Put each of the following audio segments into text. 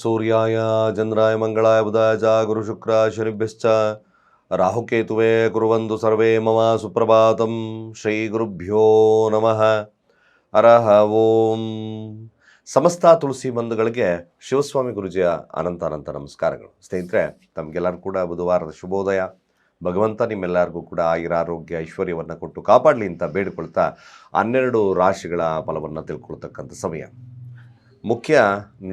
ಸೂರ್ಯಾಯ ಚಂದ್ರಾಯ ಮಂಗಳಾಯ ಬುಧಾಯ ಚ ಗುರುಶುಕ್ರ ಶನಿಭ್ಯಶ್ಚ ರಾಹುಕೇತುವೇ ಕುರ್ವಂತು ಸರ್ವೇ ಮಮ ಸುಪ್ರಭಾತಂ. ಶ್ರೀ ಗುರುಭ್ಯೋ ನಮಃ. ಹರಃ ಓಂ. ಸಮಸ್ತ ತುಳಸಿ ಬಂಧುಗಳಿಗೆ ಶಿವಸ್ವಾಮಿ ಗುರುಜಿಯ ಅನಂತ ನಮಸ್ಕಾರಗಳು. ಸ್ನೇಹಿತರೆ, ತಮಗೆಲ್ಲರೂ ಕೂಡ ಬುಧವಾರದ ಶುಭೋದಯ. ಭಗವಂತ ನಿಮ್ಮೆಲ್ಲರಿಗೂ ಕೂಡ ಆಯುರಾರೋಗ್ಯ ಐಶ್ವರ್ಯವನ್ನು ಕೊಟ್ಟು ಕಾಪಾಡಲಿ ಅಂತ ಬೇಡಿಕೊಳ್ತಾ 12 ರಾಶಿಗಳ ಫಲವನ್ನು ತಿಳ್ಕೊಳ್ತಕ್ಕಂಥ ಸಮಯ. ಮುಖ್ಯ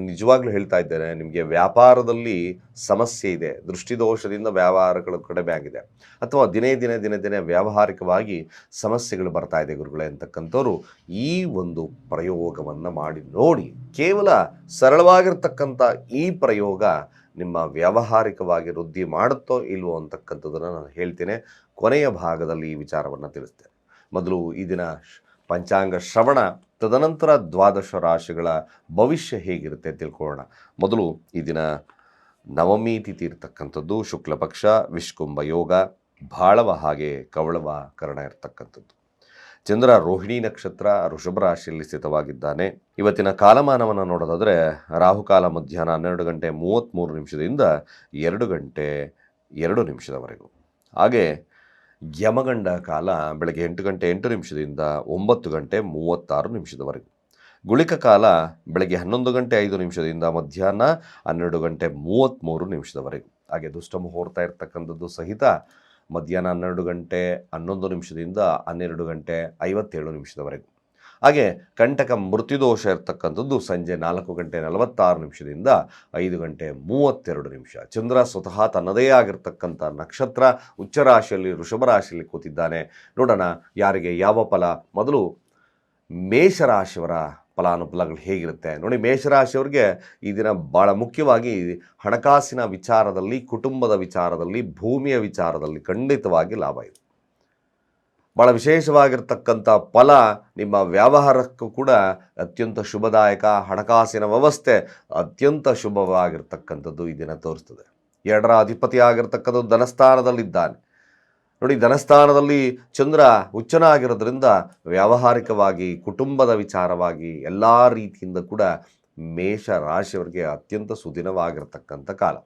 ನಿಜವಾಗ್ಲೂ ಹೇಳ್ತಾ ಇದ್ದೇನೆ, ನಿಮಗೆ ವ್ಯಾಪಾರದಲ್ಲಿ ಸಮಸ್ಯೆ ಇದೆ, ದೃಷ್ಟಿದೋಷದಿಂದ ವ್ಯವಹಾರಗಳು ಕಡಿಮೆ ಆಗಿದೆ, ಅಥವಾ ದಿನೇ ವ್ಯಾವಹಾರಿಕವಾಗಿ ಸಮಸ್ಯೆಗಳು ಬರ್ತಾ ಇದೆ ಗುರುಗಳೇ ಅಂತಕ್ಕಂಥವ್ರು ಈ ಒಂದು ಪ್ರಯೋಗವನ್ನು ಮಾಡಿ ನೋಡಿ. ಕೇವಲ ಸರಳವಾಗಿರ್ತಕ್ಕಂಥ ಈ ಪ್ರಯೋಗ ನಿಮ್ಮ ವ್ಯಾವಹಾರಿಕವಾಗಿ ವೃದ್ಧಿ ಮಾಡುತ್ತೋ ಇಲ್ವೋ ಅಂತಕ್ಕಂಥದ್ದನ್ನು ನಾನು ಹೇಳ್ತೇನೆ. ಕೊನೆಯ ಭಾಗದಲ್ಲಿ ಈ ವಿಚಾರವನ್ನು ತಿಳಿಸ್ತೇನೆ. ಮೊದಲು ಈ ದಿನ ಪಂಚಾಂಗ ಶ್ರವಣ, ತದನಂತರ 12 ರಾಶಿಗಳ ಭವಿಷ್ಯ ಹೇಗಿರುತ್ತೆ ತಿಳ್ಕೊಳ್ಳೋಣ. ಮೊದಲು ಈ ದಿನ ನವಮಿ ತಿಥಿ ಇರ್ತಕ್ಕಂಥದ್ದು, ಶುಕ್ಲ ಪಕ್ಷ, ವಿಷ್ಕುಂಭ ಯೋಗ, ಭಾಳವ ಹಾಗೆ ಕವಳವ ಕರ್ಣ ಇರ್ತಕ್ಕಂಥದ್ದು. ಚಂದ್ರ ರೋಹಿಣಿ ನಕ್ಷತ್ರ, ವೃಷಭ ರಾಶಿಯಲ್ಲಿ ಸ್ಥಿತವಾಗಿದ್ದಾನೆ. ಇವತ್ತಿನ ಕಾಲಮಾನವನ್ನು ನೋಡೋದಾದರೆ ರಾಹುಕಾಲ ಮಧ್ಯಾಹ್ನ 12:33 2 ಗಂಟೆ 2 ನಿಮಿಷದವರೆಗೂ. ಹಾಗೆ ಯಮಗಂಡ ಕಾಲ ಬೆಳಗ್ಗೆ 8 ಗಂಟೆ 8 ನಿಮಿಷದಿಂದ 9 ಗಂಟೆ 36 ನಿಮಿಷದವರೆಗೂ. ಗುಳಿಕ ಕಾಲ ಬೆಳಗ್ಗೆ 11 ಗಂಟೆ 5 ನಿಮಿಷದಿಂದ ಮಧ್ಯಾಹ್ನ 12 ಗಂಟೆ 33 ನಿಮಿಷದವರೆಗೂ. ಹಾಗೆ ದುಷ್ಟ ಮುಹೂರ್ತ ಇರ್ತಕ್ಕಂಥದ್ದು ಸಹಿತ ಮಧ್ಯಾಹ್ನ 12 ಗಂಟೆ 11 ನಿಮಿಷದಿಂದ 12 ಗಂಟೆ 57 ನಿಮಿಷದವರೆಗೂ. ಹಾಗೆ ಕಂಟಕ ಮೃತ್ಯುದೋಷ ಇರ್ತಕ್ಕಂಥದ್ದು ಸಂಜೆ 4 ಗಂಟೆ 46 ನಿಮಿಷದಿಂದ 5 ಗಂಟೆ 32 ನಿಮಿಷ. ಚಂದ್ರ ಸ್ವತಃ ತನ್ನದೇ ಆಗಿರ್ತಕ್ಕಂಥ ನಕ್ಷತ್ರ ಉಚ್ಚರಾಶಿಯಲ್ಲಿ ವೃಷಭ ರಾಶಿಯಲ್ಲಿ ಕೂತಿದ್ದಾನೆ. ನೋಡೋಣ ಯಾರಿಗೆ ಯಾವ ಫಲ. ಮೊದಲು ಮೇಷರಾಶಿಯವರ ಫಲಾನುಫಲಗಳು ಹೇಗಿರುತ್ತೆ ನೋಡಿ. ಮೇಷರಾಶಿಯವರಿಗೆ ಈ ದಿನ ಭಾಳ ಮುಖ್ಯವಾಗಿ ಹಣಕಾಸಿನ ವಿಚಾರದಲ್ಲಿ, ಕುಟುಂಬದ ವಿಚಾರದಲ್ಲಿ, ಭೂಮಿಯ ವಿಚಾರದಲ್ಲಿ ಖಂಡಿತವಾಗಿ ಲಾಭ ಇದೆ. ಭಾಳ ವಿಶೇಷವಾಗಿರ್ತಕ್ಕಂಥ ಫಲ ನಿಮ್ಮ ವ್ಯವಹಾರಕ್ಕೂ ಕೂಡ ಅತ್ಯಂತ ಶುಭದಾಯಕ. ಹಣಕಾಸಿನ ವ್ಯವಸ್ಥೆ ಅತ್ಯಂತ ಶುಭವಾಗಿರ್ತಕ್ಕಂಥದ್ದು ಈ ದಿನ ತೋರಿಸ್ತದೆ. 2ರ ಅಧಿಪತಿ ಆಗಿರ್ತಕ್ಕಂಥದ್ದು ಧನಸ್ಥಾನದಲ್ಲಿದ್ದಾನೆ ನೋಡಿ. ಧನಸ್ಥಾನದಲ್ಲಿ ಚಂದ್ರ ಉಚ್ಚನಾಗಿರೋದ್ರಿಂದ ವ್ಯಾವಹಾರಿಕವಾಗಿ, ಕುಟುಂಬದ ವಿಚಾರವಾಗಿ ಎಲ್ಲ ರೀತಿಯಿಂದ ಕೂಡ ಮೇಷ ರಾಶಿಯವರಿಗೆ ಅತ್ಯಂತ ಸುದಿನವಾಗಿರ್ತಕ್ಕಂಥ ಕಾಲ.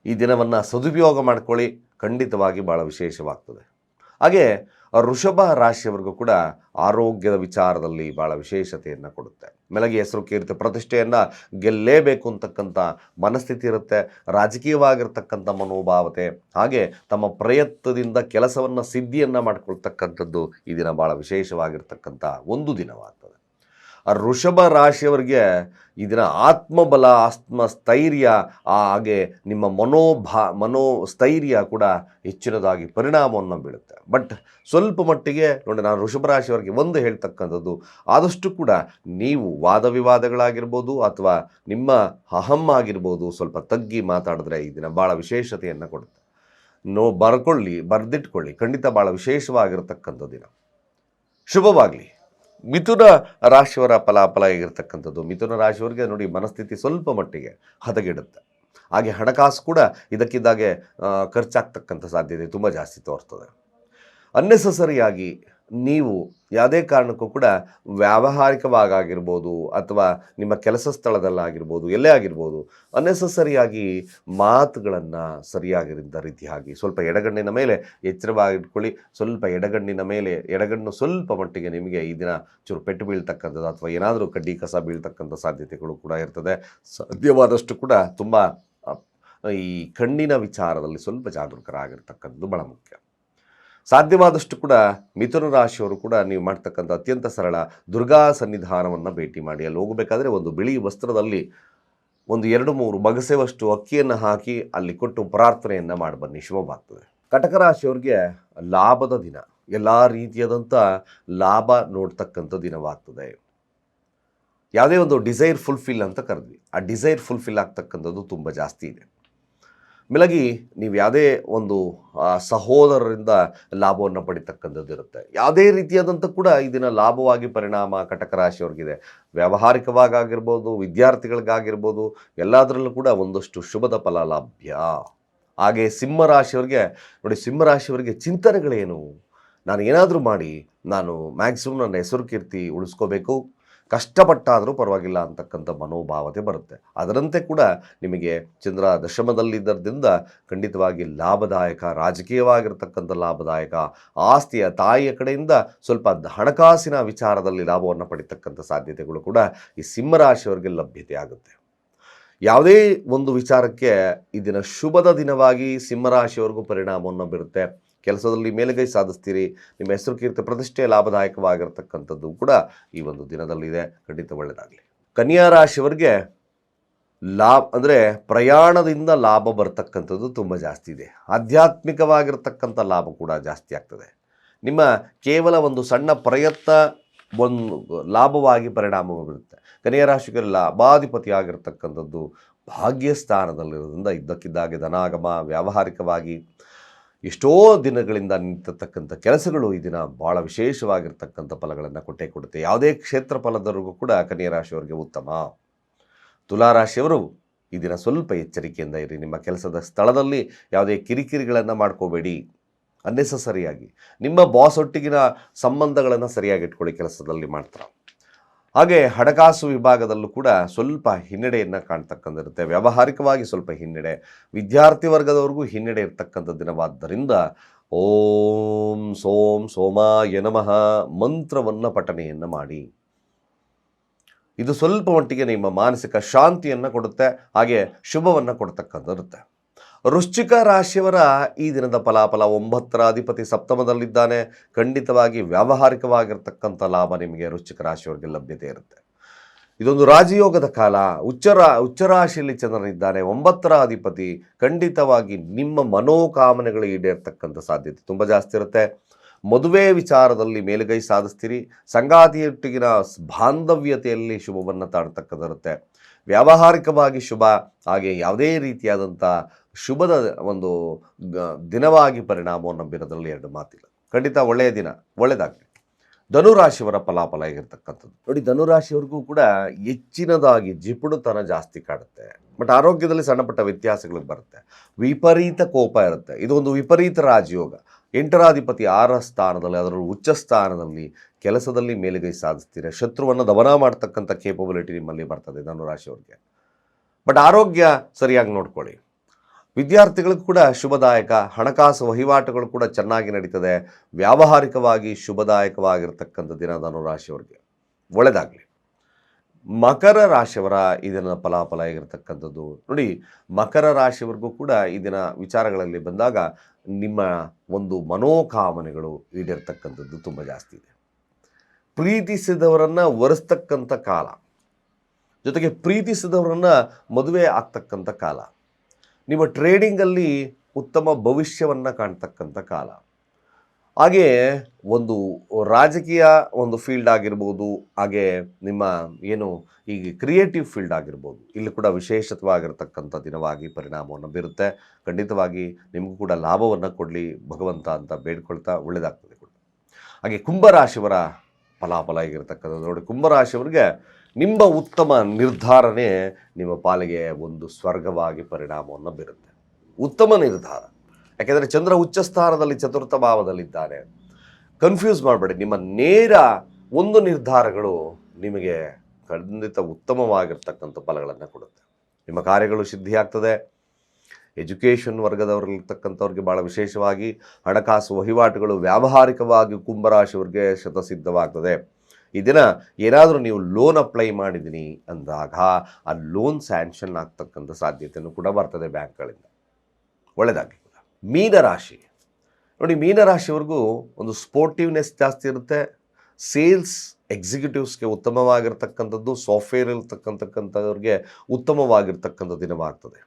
ಈ ದಿನವನ್ನು ಸದುಪಯೋಗ ಮಾಡ್ಕೊಳ್ಳಿ, ಖಂಡಿತವಾಗಿ ಭಾಳ ವಿಶೇಷವಾಗ್ತದೆ. ಹಾಗೆ ವೃಷಭ ರಾಶಿಯವರೆಗೂ ಕೂಡ ಆರೋಗ್ಯದ ವಿಚಾರದಲ್ಲಿ ಭಾಳ ವಿಶೇಷತೆಯನ್ನು ಕೊಡುತ್ತೆ. ಮೆಲಗಿ ಹೆಸರು ಕೀರ್ತಿ ಪ್ರತಿಷ್ಠೆಯನ್ನು ಗೆಲ್ಲೇಬೇಕು ಅಂತಕ್ಕಂಥ ಮನಸ್ಥಿತಿ ಇರುತ್ತೆ. ರಾಜಕೀಯವಾಗಿರ್ತಕ್ಕಂಥ ಮನೋಭಾವತೆ, ಹಾಗೆ ತಮ್ಮ ಪ್ರಯತ್ನದಿಂದ ಕೆಲಸವನ್ನು ಸಿದ್ಧಿಯನ್ನು ಮಾಡ್ಕೊಳ್ತಕ್ಕಂಥದ್ದು ಈ ದಿನ ಭಾಳ ವಿಶೇಷವಾಗಿರ್ತಕ್ಕಂಥ ಒಂದು ದಿನವಾಗ್ತದೆ. ವೃಷಭ ರಾಶಿಯವರಿಗೆ ಈ ದಿನ ಆತ್ಮಬಲ, ಆತ್ಮಸ್ಥೈರ್ಯ, ಹಾಗೆ ನಿಮ್ಮ ಮನೋಸ್ಥೈರ್ಯ ಕೂಡ ಹೆಚ್ಚಿನದಾಗಿ ಪರಿಣಾಮವನ್ನು ಬೀಳುತ್ತೆ. ಬಟ್ ಸ್ವಲ್ಪ ಮಟ್ಟಿಗೆ ನೋಡಿ, ನಾನು ವೃಷಭ ರಾಶಿಯವರಿಗೆ ಒಂದು ಹೇಳ್ತಕ್ಕಂಥದ್ದು, ಆದಷ್ಟು ಕೂಡ ನೀವು ವಾದ ವಿವಾದಗಳಾಗಿರ್ಬೋದು ಅಥವಾ ನಿಮ್ಮ ಅಹಂ ಆಗಿರ್ಬೋದು ಸ್ವಲ್ಪ ತಗ್ಗಿ ಮಾತಾಡಿದ್ರೆ ಈ ದಿನ ಭಾಳ ವಿಶೇಷತೆಯನ್ನು ಕೊಡುತ್ತೆ. ಬರೆದಿಟ್ಕೊಳ್ಳಿ, ಖಂಡಿತ ಭಾಳ ವಿಶೇಷವಾಗಿರ್ತಕ್ಕಂಥ ದಿನ. ಶುಭವಾಗಲಿ. ಮಿಥುನ ರಾಶಿಯವರ ಫಲಾಫಲ ಹೇಗಿರ್ತಕ್ಕಂಥದ್ದು. ಮಿಥುನ ರಾಶಿಯವರಿಗೆ ನೋಡಿ, ಮನಸ್ಥಿತಿ ಸ್ವಲ್ಪ ಮಟ್ಟಿಗೆ ಹದಗೆಡುತ್ತೆ. ಹಾಗೆ ಹಣಕಾಸು ಕೂಡ ಇದಕ್ಕಿದ್ದಾಗೆ ಖರ್ಚಾಗ್ತಕ್ಕಂಥ ಸಾಧ್ಯತೆ ತುಂಬ ಜಾಸ್ತಿ ತೋರ್ತದೆ. ಅನ್ನೆಸಸರಿಯಾಗಿ ನೀವು ಯಾವುದೇ ಕಾರಣಕ್ಕೂ ಕೂಡ ವ್ಯಾವಹಾರಿಕವಾಗಿರ್ಬೋದು ಅಥವಾ ನಿಮ್ಮ ಕೆಲಸ ಸ್ಥಳದಲ್ಲಾಗಿರ್ಬೋದು, ಎಲ್ಲೇ ಆಗಿರ್ಬೋದು, ಅನ್ನೆಸಸರಿಯಾಗಿ ಮಾತುಗಳನ್ನು ಸರಿಯಾಗಿದ್ದ ರೀತಿಯಾಗಿ ಸ್ವಲ್ಪ ಎಡಗಣ್ಣಿನ ಮೇಲೆ ಎಚ್ಚರವಾಗಿಟ್ಕೊಳ್ಳಿ. ಸ್ವಲ್ಪ ಎಡಗಣ್ಣು ಸ್ವಲ್ಪ ಮಟ್ಟಿಗೆ ನಿಮಗೆ ಈ ದಿನ ಚೂರು ಪೆಟ್ಟು ಬೀಳ್ತಕ್ಕಂಥದ್ದು ಅಥವಾ ಏನಾದರೂ ಕಡ್ಡಿ ಕಸ ಬೀಳ್ತಕ್ಕಂಥ ಸಾಧ್ಯತೆಗಳು ಕೂಡ ಇರ್ತದೆ. ಸಾಧ್ಯವಾದಷ್ಟು ಕೂಡ ತುಂಬ ಈ ಕಣ್ಣಿನ ವಿಚಾರದಲ್ಲಿ ಸ್ವಲ್ಪ ಜಾಗರೂಕರಾಗಿರ್ತಕ್ಕಂಥದ್ದು ಭಾಳ ಮುಖ್ಯ. ಸಾಧ್ಯವಾದಷ್ಟು ಕೂಡ ಮಿಥುನ ರಾಶಿಯವರು ಕೂಡ ನೀವು ಮಾಡ್ತಕ್ಕಂಥ ಅತ್ಯಂತ ಸರಳ ದುರ್ಗಾ ಸನ್ನಿಧಾನವನ್ನು ಭೇಟಿ ಮಾಡಿ. ಅಲ್ಲಿ ಹೋಗಬೇಕಾದ್ರೆ ಒಂದು ಬಿಳಿ ವಸ್ತ್ರದಲ್ಲಿ ಒಂದು 2-3 ಬಗಸೆವಷ್ಟು ಅಕ್ಕಿಯನ್ನು ಹಾಕಿ ಅಲ್ಲಿ ಕೊಟ್ಟು ಪ್ರಾರ್ಥನೆಯನ್ನು ಮಾಡಿ ಬನ್ನಿ, ಶುಭವಾಗ್ತದೆ. ಕಟಕ ರಾಶಿಯವ್ರಿಗೆ ಲಾಭದ ದಿನ, ಎಲ್ಲ ರೀತಿಯಾದಂಥ ಲಾಭ ನೋಡ್ತಕ್ಕಂಥ ದಿನವಾಗ್ತದೆ. ಯಾವುದೇ ಒಂದು ಡಿಸೈರ್ ಫುಲ್ಫಿಲ್ ಅಂತ ಕರೆದ್ವಿ, ಆ ಡಿಸೈರ್ ಫುಲ್ಫಿಲ್ ಆಗ್ತಕ್ಕಂಥದ್ದು ತುಂಬ ಜಾಸ್ತಿ ಇದೆ. ಮೆಲಗಿ ನೀವು ಯಾವುದೇ ಒಂದು ಸಹೋದರರಿಂದ ಲಾಭವನ್ನು ಪಡಿತಕ್ಕಂಥದ್ದು ಇರುತ್ತೆ. ಯಾವುದೇ ರೀತಿಯಾದಂಥ ಕೂಡ ಇದನ್ನ ಲಾಭವಾಗಿ ಪರಿಣಾಮ ಕಟಕ ರಾಶಿಯವ್ರಿಗಿದೆ. ವ್ಯಾವಹಾರಿಕವಾಗಿರ್ಬೋದು, ವಿದ್ಯಾರ್ಥಿಗಳಿಗಾಗಿರ್ಬೋದು, ಎಲ್ಲದರಲ್ಲೂ ಕೂಡ ಒಂದಷ್ಟು ಶುಭದ ಫಲ ಲಭ್ಯ. ಹಾಗೆ ಸಿಂಹರಾಶಿಯವರಿಗೆ ನೋಡಿ, ಸಿಂಹರಾಶಿಯವರಿಗೆ ಚಿಂತನೆಗಳೇನು, ನಾನು ಏನಾದರೂ ಮಾಡಿ ನಾನು ಮ್ಯಾಕ್ಸಿಮಮ್ ನನ್ನ ಹೆಸರು ಕೀರ್ತಿ ಉಳಿಸ್ಕೋಬೇಕು, ಕಷ್ಟಪಟ್ಟಾದರೂ ಪರವಾಗಿಲ್ಲ ಅಂತಕ್ಕಂಥ ಮನೋಭಾವತೆ ಬರುತ್ತೆ. ಅದರಂತೆ ಕೂಡ ನಿಮಗೆ ಚಂದ್ರ ದಶಮದಲ್ಲಿದ್ದರಿಂದ ಖಂಡಿತವಾಗಿ ಲಾಭದಾಯಕ, ರಾಜಕೀಯವಾಗಿರ್ತಕ್ಕಂಥ ಲಾಭದಾಯಕ, ಆಸ್ತಿಯ ತಾಯಿಯ ಕಡೆಯಿಂದ ಸ್ವಲ್ಪ ಹಣಕಾಸಿನ ವಿಚಾರದಲ್ಲಿ ಲಾಭವನ್ನು ಪಡಿತಕ್ಕಂಥ ಸಾಧ್ಯತೆಗಳು ಕೂಡ ಈ ಸಿಂಹರಾಶಿಯವರಿಗೆ ಲಭ್ಯತೆ ಆಗುತ್ತೆ. ಯಾವುದೇ ಒಂದು ವಿಚಾರಕ್ಕೆ ಈ ದಿನ ಶುಭದ ದಿನವಾಗಿ ಸಿಂಹರಾಶಿಯವರೆಗೂ ಪರಿಣಾಮವನ್ನು ಬೀರುತ್ತೆ. ಕೆಲಸದಲ್ಲಿ ಮೇಲುಗೈ ಸಾಧಿಸ್ತೀರಿ. ನಿಮ್ಮ ಹೆಸರು ಕೀರ್ತಿ ಪ್ರತಿಷ್ಠೆ ಲಾಭದಾಯಕವಾಗಿರ್ತಕ್ಕಂಥದ್ದು ಕೂಡ ಈ ಒಂದು ದಿನದಲ್ಲಿದೆ. ಖಂಡಿತ ಒಳ್ಳೆಯದಾಗಲಿ. ಕನ್ಯಾ ರಾಶಿಯವರಿಗೆ ಪ್ರಯಾಣದಿಂದ ಲಾಭ ಬರ್ತಕ್ಕಂಥದ್ದು ತುಂಬ ಜಾಸ್ತಿ ಇದೆ. ಆಧ್ಯಾತ್ಮಿಕವಾಗಿರ್ತಕ್ಕಂಥ ಲಾಭ ಕೂಡ ಜಾಸ್ತಿ ಆಗ್ತದೆ. ನಿಮ್ಮ ಕೇವಲ ಒಂದು ಸಣ್ಣ ಪ್ರಯತ್ನ ಒಂದು ಲಾಭವಾಗಿ ಪರಿಣಾಮ ಬೀರುತ್ತೆ. ಕನ್ಯಾ ರಾಶಿಗೆ ಲಾಭಾಧಿಪತಿ ಆಗಿರ್ತಕ್ಕಂಥದ್ದು ಭಾಗ್ಯಸ್ಥಾನದಲ್ಲಿರೋದ್ರಿಂದ ಇದ್ದಕ್ಕಿದ್ದಾಗೆ ಧನಾಗಮ, ವ್ಯಾವಹಾರಿಕವಾಗಿ ಎಷ್ಟೋ ದಿನಗಳಿಂದ ನಿಂತಿರ್ತಕ್ಕಂಥ ಕೆಲಸಗಳು ಈ ದಿನ ಭಾಳ ವಿಶೇಷವಾಗಿರ್ತಕ್ಕಂಥ ಫಲಗಳನ್ನು ಕೊಡುತ್ತೆ. ಯಾವುದೇ ಕ್ಷೇತ್ರ ಫಲದವರೆಗೂ ಕೂಡ ಕನ್ಯಾ ರಾಶಿಯವರಿಗೆ ಉತ್ತಮ. ತುಲಾರಾಶಿಯವರು ಈ ದಿನ ಸ್ವಲ್ಪ ಎಚ್ಚರಿಕೆಯಿಂದ ಇರಿ. ನಿಮ್ಮ ಕೆಲಸದ ಸ್ಥಳದಲ್ಲಿ ಯಾವುದೇ ಕಿರಿಕಿರಿಗಳನ್ನು ಮಾಡ್ಕೋಬೇಡಿ. ಅನ್ನೆಸಸರಿಯಾಗಿ ನಿಮ್ಮ ಬಾಸ್ ಒಟ್ಟಿಗಿನ ಸಂಬಂಧಗಳನ್ನು ಸರಿಯಾಗಿ ಇಟ್ಕೊಳ್ಳಿ ಕೆಲಸದಲ್ಲಿ ಮಾಡ್ತಾರೆ. ಹಾಗೆ ಹಣಕಾಸು ವಿಭಾಗದಲ್ಲೂ ಕೂಡ ಸ್ವಲ್ಪ ಹಿನ್ನಡೆಯನ್ನು ಕಾಣ್ತಕ್ಕಂಥಿರುತ್ತೆ. ವ್ಯಾವಹಾರಿಕವಾಗಿ ಸ್ವಲ್ಪ ಹಿನ್ನಡೆ, ವಿದ್ಯಾರ್ಥಿ ವರ್ಗದವ್ರಿಗೂ ಹಿನ್ನಡೆ ಇರ್ತಕ್ಕಂಥ ದಿನವಾದ್ದರಿಂದ ಓಂ ಸೋಂ ಸೋಮಾಯ ನಮಃ ಮಂತ್ರವನ್ನು ಪಠಣೆಯನ್ನು ಮಾಡಿ. ಇದು ಸ್ವಲ್ಪ ಮಟ್ಟಿಗೆ ನಿಮ್ಮ ಮಾನಸಿಕ ಶಾಂತಿಯನ್ನು ಕೊಡುತ್ತೆ, ಹಾಗೆ ಶುಭವನ್ನು ಕೊಡ್ತಕ್ಕಂಥಿರುತ್ತೆ. ವೃಶ್ಚಿಕ ರಾಶಿಯವರ ಈ ದಿನದ ಫಲಾಫಲ 9ರ ಅಧಿಪತಿ ಸಪ್ತಮದಲ್ಲಿದ್ದಾನೆ. ಖಂಡಿತವಾಗಿ ವ್ಯಾವಹಾರಿಕವಾಗಿರ್ತಕ್ಕಂಥ ಲಾಭ ನಿಮಗೆ ವೃಶ್ಚಿಕ ರಾಶಿಯವರಿಗೆ ಲಭ್ಯತೆ ಇರುತ್ತೆ. ಇದೊಂದು ರಾಜಯೋಗದ ಕಾಲ. ಉಚ್ಚರಾಶಿಯಲ್ಲಿ ಚಂದ್ರನಿದ್ದಾನೆ, 9ರ ಅಧಿಪತಿ. ಖಂಡಿತವಾಗಿ ನಿಮ್ಮ ಮನೋಕಾಮನೆಗಳು ಈಡೇರ್ತಕ್ಕಂಥ ಸಾಧ್ಯತೆ ತುಂಬ ಜಾಸ್ತಿ ಇರುತ್ತೆ. ಮದುವೆ ವಿಚಾರದಲ್ಲಿ ಮೇಲುಗೈ ಸಾಧಿಸ್ತೀರಿ. ಸಂಗಾತಿಯೊಟ್ಟಿಗಿನ ಬಾಂಧವ್ಯತೆಯಲ್ಲಿ ಶುಭವನ್ನು ತಾಡ್ತಕ್ಕಂಥಿರುತ್ತೆ. ವ್ಯಾವಹಾರಿಕವಾಗಿ ಶುಭ, ಹಾಗೆ ಯಾವುದೇ ರೀತಿಯಾದಂಥ ಶುಭದ ಒಂದು ದಿನವಾಗಿ ಪರಿಣಾಮವನ್ನು ಬೀರೋದ್ರಲ್ಲಿ ಎರಡು ಮಾತಿಲ್ಲ. ಖಂಡಿತ ಒಳ್ಳೆಯ ದಿನ, ಒಳ್ಳೆಯದಾಗಲಿ. ಧನುರಾಶಿಯವರ ಫಲಾಫಲ ಆಗಿರ್ತಕ್ಕಂಥದ್ದು ನೋಡಿ, ಧನುರಾಶಿಯವ್ರಿಗೂ ಕೂಡ ಹೆಚ್ಚಿನದಾಗಿ ಜಿಪುಣತನ ಜಾಸ್ತಿ ಕಾಡುತ್ತೆ. ಬಟ್ ಆರೋಗ್ಯದಲ್ಲಿ ಸಣ್ಣ ಪುಟ್ಟ ವ್ಯತ್ಯಾಸಗಳು ಬರುತ್ತೆ. ವಿಪರೀತ ಕೋಪ ಇರುತ್ತೆ. ಇದು ಒಂದು ವಿಪರೀತ ರಾಜಯೋಗ. 8ರ ಅಧಿಪತಿ 6ರ ಸ್ಥಾನದಲ್ಲಿ, ಅದರಲ್ಲೂ ಉಚ್ಚ ಸ್ಥಾನದಲ್ಲಿ ಕೆಲಸದಲ್ಲಿ ಮೇಲುಗೈ ಸಾಧಿಸ್ತೀರ. ಶತ್ರುವನ್ನು ದಮನ ಮಾಡ್ತಕ್ಕಂಥ ಕೇಪಬಿಲಿಟಿ ನಿಮ್ಮಲ್ಲಿ ಬರ್ತದೆ ಧನುರಾಶಿಯವ್ರಿಗೆ. ಬಟ್ ಆರೋಗ್ಯ ಸರಿಯಾಗಿ ನೋಡ್ಕೊಳ್ಳಿ. ವಿದ್ಯಾರ್ಥಿಗಳಿಗೂ ಕೂಡ ಶುಭದಾಯಕ. ಹಣಕಾಸು ವಹಿವಾಟುಗಳು ಕೂಡ ಚೆನ್ನಾಗಿ ನಡೀತದೆ. ವ್ಯಾವಹಾರಿಕವಾಗಿ ಶುಭದಾಯಕವಾಗಿರ್ತಕ್ಕಂಥ ದಿನ ಧನುರಾಶಿಯವರಿಗೆ. ಒಳ್ಳೆಯದಾಗಲಿ. ಮಕರ ರಾಶಿಯವರ ಈ ದಿನದ ಫಲಾಫಲ ಆಗಿರ್ತಕ್ಕಂಥದ್ದು ನೋಡಿ, ಮಕರ ರಾಶಿಯವರೆಗೂ ಕೂಡ ಈ ದಿನ ವಿಚಾರಗಳಲ್ಲಿ ಬಂದಾಗ ನಿಮ್ಮ ಒಂದು ಮನೋಕಾಮನೆಗಳು ಈಡೇರ್ತಕ್ಕಂಥದ್ದು ತುಂಬ ಜಾಸ್ತಿ ಇದೆ. ಪ್ರೀತಿಸಿದವರನ್ನು ಒರೆಸ್ತಕ್ಕಂಥ ಕಾಲ, ಜೊತೆಗೆ ಪ್ರೀತಿಸಿದವರನ್ನು ಮದುವೆ ಆಗ್ತಕ್ಕಂಥ ಕಾಲ. ನಿಮ್ಮ ಟ್ರೇಡಿಂಗಲ್ಲಿ ಉತ್ತಮ ಭವಿಷ್ಯವನ್ನು ಕಾಣ್ತಕ್ಕಂಥ ಕಾಲ. ಹಾಗೆ ಒಂದು ರಾಜಕೀಯ ಒಂದು ಫೀಲ್ಡ್ ಆಗಿರ್ಬೋದು, ಹಾಗೆ ನಿಮ್ಮ ಏನು ಈಗ ಕ್ರಿಯೇಟಿವ್ ಫೀಲ್ಡ್ ಆಗಿರ್ಬೋದು, ಇಲ್ಲಿ ಕೂಡ ವಿಶೇಷವಾಗಿರ್ತಕ್ಕಂಥ ದಿನವಾಗಿ ಪರಿಣಾಮವನ್ನು ಬೀರುತ್ತೆ. ಖಂಡಿತವಾಗಿ ನಿಮಗೂ ಕೂಡ ಲಾಭವನ್ನು ಕೊಡಲಿ ಭಗವಂತ ಅಂತ ಬೇಡ್ಕೊಳ್ತಾ ಒಳ್ಳೆಯದಾಗ್ತದೆ ಕೂಡ. ಹಾಗೆ ಕುಂಭರಾಶಿಯವರ ಫಲಾಫಲ ಆಗಿರ್ತಕ್ಕಂಥದ್ದು ನೋಡಿ, ಕುಂಭರಾಶಿಯವರಿಗೆ ನಿಮ್ಮ ಉತ್ತಮ ನಿರ್ಧಾರನೇ ನಿಮ್ಮ ಪಾಲಿಗೆ ಒಂದು ಸ್ವರ್ಗವಾಗಿ ಪರಿಣಾಮವನ್ನು ಬೀರುತ್ತೆ. ಉತ್ತಮ ನಿರ್ಧಾರ, ಯಾಕೆಂದರೆ ಚಂದ್ರ ಉಚ್ಚ ಸ್ಥಾನದಲ್ಲಿ ಚತುರ್ಥ ಭಾವದಲ್ಲಿದ್ದಾರೆ. ಕನ್ಫ್ಯೂಸ್ ಮಾಡಬೇಡಿ. ನಿಮ್ಮ ನೇರ ಒಂದು ನಿರ್ಧಾರಗಳು ನಿಮಗೆ ಖಂಡಿತ ಉತ್ತಮವಾಗಿರ್ತಕ್ಕಂಥ ಫಲಗಳನ್ನು ಕೊಡುತ್ತೆ. ನಿಮ್ಮ ಕಾರ್ಯಗಳು ಸಿದ್ಧಿಯಾಗ್ತದೆ. ಎಜುಕೇಷನ್ ವರ್ಗದವರಲ್ಲಿರ್ತಕ್ಕಂಥವ್ರಿಗೆ ಭಾಳ ವಿಶೇಷವಾಗಿ ಹಣಕಾಸು ವಹಿವಾಟುಗಳು ವ್ಯಾವಹಾರಿಕವಾಗಿ ಕುಂಭರಾಶಿಯವರಿಗೆ ಶತಸಿದ್ಧವಾಗ್ತದೆ. ಈ ದಿನ ಏನಾದರೂ ನೀವು ಲೋನ್ ಅಪ್ಲೈ ಮಾಡಿದ್ದೀನಿ ಅಂದಾಗ ಆ ಲೋನ್ ಸ್ಯಾಂಕ್ಷನ್ ಆಗ್ತಕ್ಕಂಥ ಸಾಧ್ಯತೆಯೂ ಕೂಡ ಬರ್ತದೆ ಬ್ಯಾಂಕ್ಗಳಿಂದ. ಒಳ್ಳೆಯದಾಗಲಿ. ಮೀನರಾಶಿ ನೋಡಿ, ಮೀನರಾಶಿಯವ್ರಿಗೂ ಒಂದು ಸ್ಪೋರ್ಟಿವ್ನೆಸ್ ಜಾಸ್ತಿ ಇರುತ್ತೆ. ಸೇಲ್ಸ್ ಎಕ್ಸಿಕ್ಯೂಟಿವ್ಸ್ಗೆ ಉತ್ತಮವಾಗಿರ್ತಕ್ಕಂಥದ್ದು, ಸಾಫ್ಟ್ವೇರ್ ಇರ್ತಕ್ಕಂಥವ್ರಿಗೆ ಉತ್ತಮವಾಗಿರ್ತಕ್ಕಂಥ ದಿನವಾಗ್ತದೆ.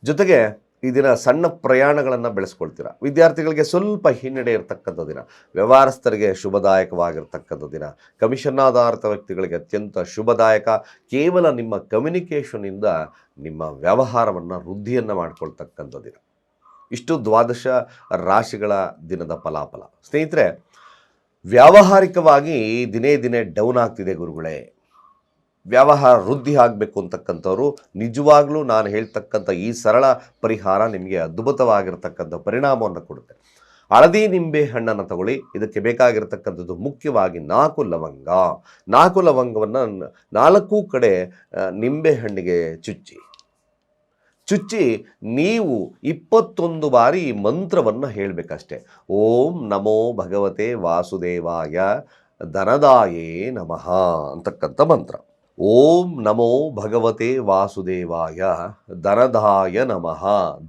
ಜೊತೆಗೆ ಈ ದಿನ ಸಣ್ಣ ಪ್ರಯಾಣಗಳನ್ನು ಬೆಳೆಸ್ಕೊಳ್ತೀರ. ವಿದ್ಯಾರ್ಥಿಗಳಿಗೆ ಸ್ವಲ್ಪ ಹಿನ್ನಡೆ ಇರತಕ್ಕಂಥ ದಿನ. ವ್ಯವಹಾರಸ್ಥರಿಗೆ ಶುಭದಾಯಕವಾಗಿರ್ತಕ್ಕಂಥ ದಿನ. ಕಮಿಷನ್ ಆಧಾರಿತ ವ್ಯಕ್ತಿಗಳಿಗೆ ಅತ್ಯಂತ ಶುಭದಾಯಕ. ಕೇವಲ ನಿಮ್ಮ ಕಮ್ಯುನಿಕೇಷನಿಂದ ನಿಮ್ಮ ವ್ಯವಹಾರವನ್ನು ವೃದ್ಧಿಯನ್ನು ಮಾಡಿಕೊಳ್ತಕ್ಕಂಥ ದಿನ. ಇಷ್ಟು ದ್ವಾದಶ ರಾಶಿಗಳ ದಿನದ ಫಲಾಫಲ. ಸ್ನೇಹಿತರೆ, ವ್ಯಾವಹಾರಿಕವಾಗಿ ದಿನೇ ದಿನೇ ಡೌನ್ ಆಗ್ತಿದೆ ಗುರುಗಳೇ. ವ್ಯವಹಾರ ವೃದ್ಧಿ ಆಗಬೇಕು ಅಂತಕ್ಕಂಥವ್ರು ನಿಜವಾಗ್ಲೂ ನಾನು ಹೇಳ್ತಕ್ಕಂಥ ಈ ಸರಳ ಪರಿಹಾರ ನಿಮಗೆ ಅದ್ಭುತವಾಗಿರ್ತಕ್ಕಂಥ ಪರಿಣಾಮವನ್ನು ಕೊಡುತ್ತೆ. ಹಳದಿ ನಿಂಬೆ ಹಣ್ಣನ್ನು ತಗೊಳ್ಳಿ. ಇದಕ್ಕೆ ಬೇಕಾಗಿರತಕ್ಕಂಥದ್ದು ಮುಖ್ಯವಾಗಿ 4 ಲವಂಗ. 4 ಲವಂಗವನ್ನು 4 ಕಡೆ ನಿಂಬೆ ಹಣ್ಣಿಗೆ ಚುಚ್ಚಿ ನೀವು 21 ಬಾರಿ ಈ ಮಂತ್ರವನ್ನು ಹೇಳಬೇಕಷ್ಟೆ. ಓಂ ನಮೋ ಭಗವತೆ ವಾಸುದೇವಾಯ ಧನದಾಯೇ ನಮಃ ಅಂತಕ್ಕಂಥ ಮಂತ್ರ. ಓಂ ನಮೋ ಭಗವತೆ ವಾಸುದೇವಾಯ ಧನದಾಯ ನಮಃ,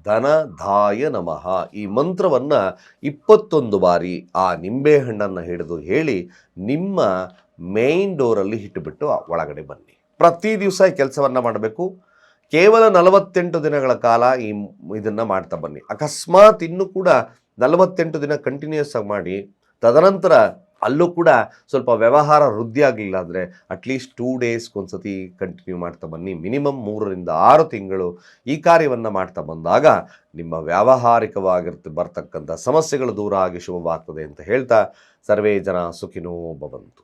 ಧನದಾಯ ನಮಃ. ಈ ಮಂತ್ರವನ್ನು 21 ಬಾರಿ ಆ ನಿಂಬೆಹಣ್ಣನ್ನು ಹಿಡಿದು ಹೇಳಿ ನಿಮ್ಮ ಮೇನ್ ಡೋರಲ್ಲಿ ಇಟ್ಟುಬಿಟ್ಟು ಒಳಗಡೆ ಬನ್ನಿ. ಪ್ರತಿ ದಿವಸ ಈ ಕೆಲಸವನ್ನು ಮಾಡಬೇಕು. ಕೇವಲ 48 ದಿನಗಳ ಕಾಲ ಇದನ್ನು ಮಾಡ್ತಾ ಬನ್ನಿ. ಅಕಸ್ಮಾತ್ ಇನ್ನೂ ಕೂಡ 48 ದಿನ ಕಂಟಿನ್ಯೂಸ್ ಆಗಿ ಮಾಡಿ, ತದನಂತರ ಅಲ್ಲೂ ಕೂಡ ಸ್ವಲ್ಪ ವ್ಯವಹಾರ ವೃದ್ಧಿ ಆಗಲಿಲ್ಲ ಅಂದರೆ ಅಟ್ಲೀಸ್ಟ್ 2 ಡೇಸ್ಗೊಂದ್ಸತಿ ಕಂಟಿನ್ಯೂ ಮಾಡ್ತಾ ಬನ್ನಿ. ಮಿನಿಮಮ್ 3 ರಿಂದ 6 ತಿಂಗಳು ಈ ಕಾರ್ಯವನ್ನು ಮಾಡ್ತಾ ಬಂದಾಗ ನಿಮ್ಮ ಬರ್ತಕ್ಕಂಥ ಸಮಸ್ಯೆಗಳು ದೂರ ಆಗಿ ಶುಭವಾಗ್ತದೆ ಅಂತ ಹೇಳ್ತಾ ಸರ್ವೇ ಜನ ಸುಖಿನೋ ಭವಂತು.